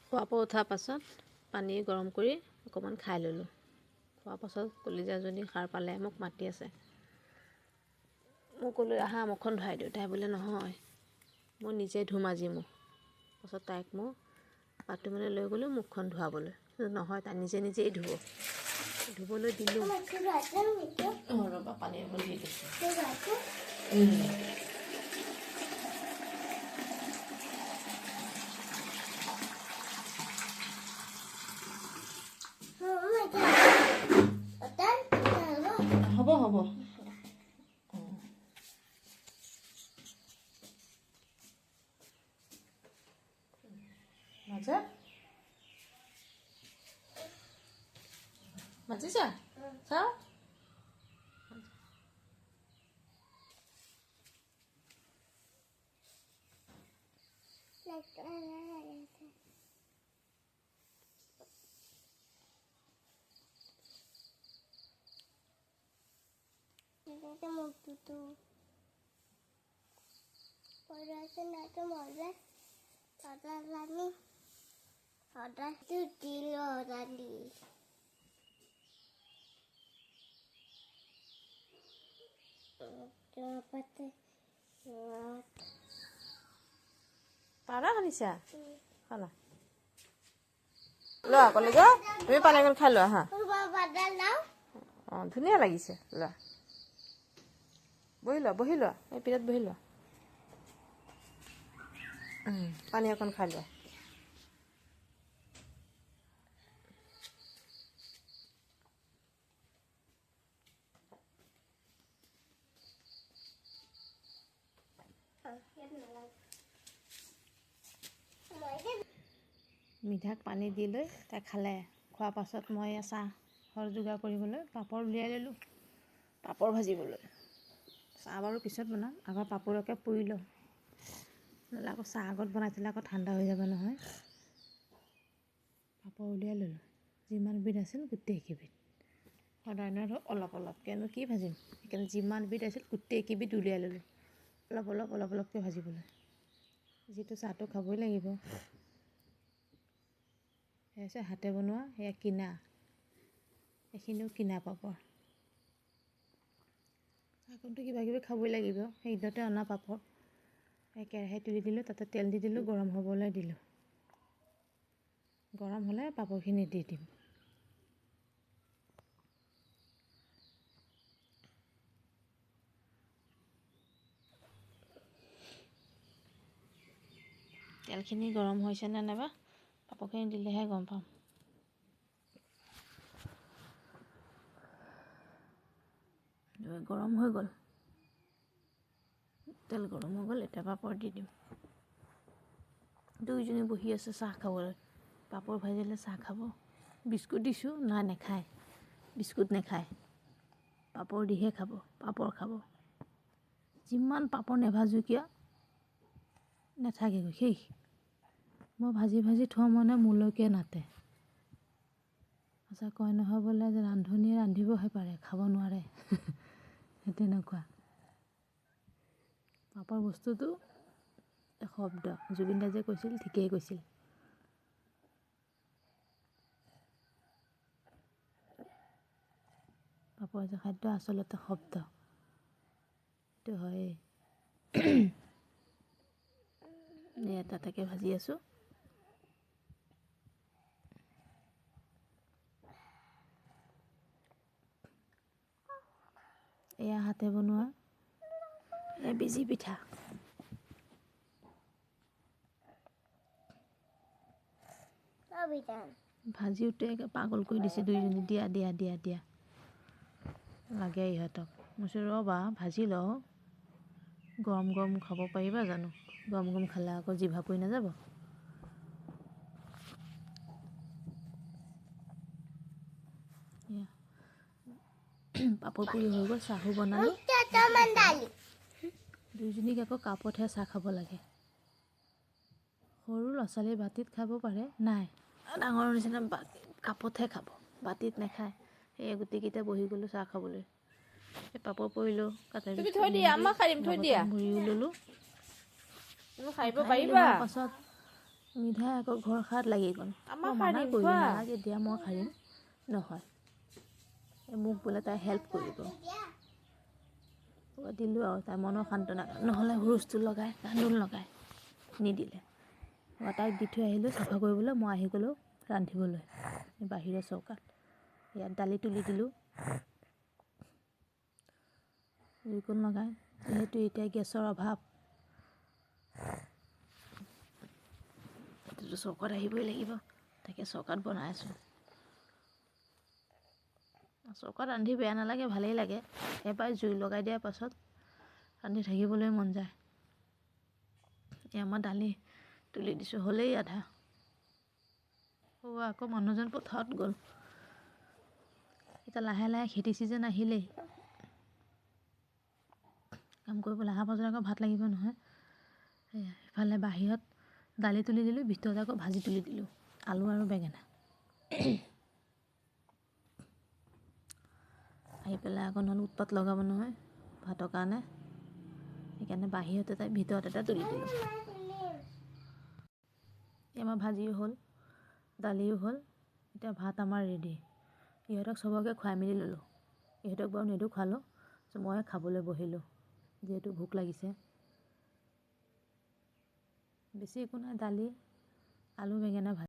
খোৱাৰ পৰা উঠাৰ পাছত পানী গৰম কৰি অকণমান খাই ল'লোঁ। খোৱাৰ পাছত কলিজাজনী সাৰ পালে মোক মাতি আছে। মই ক'লোঁ আহা মুখখন ধুৱাই দিওঁ। তাই বোলে নহয়, মই নিজে ধুম আজি মোক। পাছত তাইক মই বাথৰুমলৈ লৈ গ'লোঁ মুখখন ধুৱাবলৈ। নহয়, তাই নিজে নিজেই ধুব। ধুবলৈ দিলোঁ। ৰ'বা পানী অকণ দি দিছোঁ। হ'ব হ'ব। মাজা মাজিছা চাওঁ। পাউডাৰ সানিছা? খালা লোৱা কলিজা, তুমি পানী অকণ খাই লোৱা হা। অঁ ধুনীয়া লাগিছে। লোৱা বহি লোৱা, বহি লোৱা, এই পিৰিয়ড বহি লোৱা। পানী অকণ খাই লোৱা। মিঠাক পানী দি লৈ তাই খালে। খোৱাৰ পাছত মই চাহৰ যোগাৰ কৰিবলৈ পাপৰ উলিয়াই ল'লোঁ, পাপৰ ভাজিবলৈ। চাহ বাৰু পিছত বনাম, আগত পাপৰকে পুৰি লওঁ। নহ'লে আকৌ চাহ আগত বনাই থ'লে আকৌ ঠাণ্ডা হৈ যাব নহয়। পাপৰ উলিয়াই ল'লোঁ। যিমান বিধ আছিল গোটেইকেইবিধ। সদায় নহয় অলপ অলপকৈনো কি ভাজিম, সেইকাৰণে যিমান বিধ আছিল গোটেইকেইবিধ উলিয়াই ল'লোঁ। অলপ অলপকৈ ভাজিবলৈ। যিটো চাহটো খাবই লাগিব। সেয়া হৈছে হাতে বনোৱা, সেয়া কিনা, এইখিনিও কিনা পাপৰ। চাহকণটো কিবা কিবি খাবই লাগিব, সেইদিনতে অনা পাপৰ। এই কেৰাহী তুলি দিলোঁ, তাতে তেল দি দিলোঁ, গৰম হ'বলৈ দিলোঁ। গৰম হ'লে পাপৰখিনি দি দিম। তেলখিনি গৰম হৈছে নে নাইবা, পাপৰখিনি দিলেহে গম পাম। গৰম হৈ গ'ল, তেল গৰম হৈ গ'ল। এতিয়া পাপৰ দি দিম। দুইজনী বহি আছে চাহ খাবলৈ। পাপৰ ভাজিলে চাহ খাব। বিস্কুট দিছোঁ, নাই নাখায়, বিস্কুট নাখায়, পাপৰ দিহে খাব, পাপৰ খাব। যিমান পাপৰ নেভাজোঁ কিয় নাথাকেগৈ, শেষ। মই ভাজি ভাজি থওঁ মানে মোলৈকে নাতে। সঁচা কয় নহয় বোলে যে ৰান্ধনীয়ে ৰান্ধিবহে পাৰে, খাব নোৱাৰে। সেই তেনেকুৱা। পাপৰ বস্তুটো শব্দ। জুবিন দা যে কৈছিল, ঠিকেই কৈছিল। পাপৰ যে খাদ্য আচলতে শব্দ, সেইটো হয়েই। এটা এটাকৈ ভাজি আছোঁ। এয়া হাতে বনোৱা বিজি পিঠা। ভাজিওতে পাগল কৰি দিছে দুইজনী, দিয়া দিয়া দিয়া দিয়া লাগে ইহঁতক। মই কৈছোঁ ৰ'বা ভাজি লওঁ, গৰম গৰম খাব পাৰিবা জানো? গৰম গৰম খালে আকৌ জিভা পৰি নাযাব? পাপৰ পুৰি হৈ গ'ল, চাহো বনালোঁ। দুইজনীক আকৌ কাপতহে চাহ খাব লাগে। সৰু ল'ৰা ছোৱালীয়ে বাতিত খাব পাৰে, নাই ডাঙৰৰ নিচিনা কাপতহে খাব, বাতিত নাখায়। সেয়ে গোটেইকেইটা বহি গ'লোঁ চাহ খাবলৈ। এই পাপৰ পৰিলোঁ, মুড়িও ল'লোঁ। পাছত মিঠাই আকৌ ঘৰ সাৰত লাগি গ'ল। আমাৰ মই মানা সাৰিম, কৰিলোঁ খোৱা। নালাগে দিয়া মই সাৰিম। নহয়, মোক বোলে তাই হেল্প কৰিব। দিলোঁ আৰু তাই মনৰ সান্তনা, নহ'লে হুৰস্থুল লগাই কান্দোন লগাই নিদিলে। তাইক দি থৈ আহিলোঁ চাফা কৰিবলৈ, মই আহি গ'লোঁ ৰান্ধিবলৈ বাহিৰৰ চৌকাত। ইয়াত দালি তুলি দিলোঁ জুইকুণ লগাই, যিহেতু এতিয়া গেছৰ অভাৱ, এইটোতো চৌকাত আহিবই লাগিব, তাকে চৌকাত বনাই আছোঁ। চৌকাত ৰান্ধি বেয়া নালাগে, ভালেই লাগে। এবাৰ জুই লগাই দিয়াৰ পাছত ৰান্ধি থাকিবলৈ মন যায়। এয়া মই দালি তুলি দিছোঁ, হ'লেই আধা। আকৌ মানুহজন পথাৰত গ'ল। এতিয়া লাহে লাহে খেতি ছিজন আহিলেই, কাম কৰিবলৈ অহাৰ পাছত আকৌ ভাত লাগিব নহয়। সেয়া ইফালে বাহিৰত দালি তুলি দিলোঁ, ভিতৰত আকৌ ভাজি তুলি দিলোঁ, আলু আৰু বেঙেনা। আহি পেলাই আকৌ নহ'লে উৎপাত লগাব নহয় ভাতৰ কাৰণে, সেইকাৰণে বাহিৰত এটা ভিতৰত এটা তুলি দিলোঁ। আমাৰ ভাজিও হ'ল, দালিও হ'ল, এতিয়া ভাত আমাৰ ৰেডি। ইহঁতক চবকে খুৱাই মেলি ল'লোঁ। ইহঁতক বাৰু নিদো খোৱালোঁ, মই খাবলৈ বহিলোঁ, যিহেতু ভোক লাগিছে। বেছি একো নাই, দালি আলু বেঙেনা ভাজি।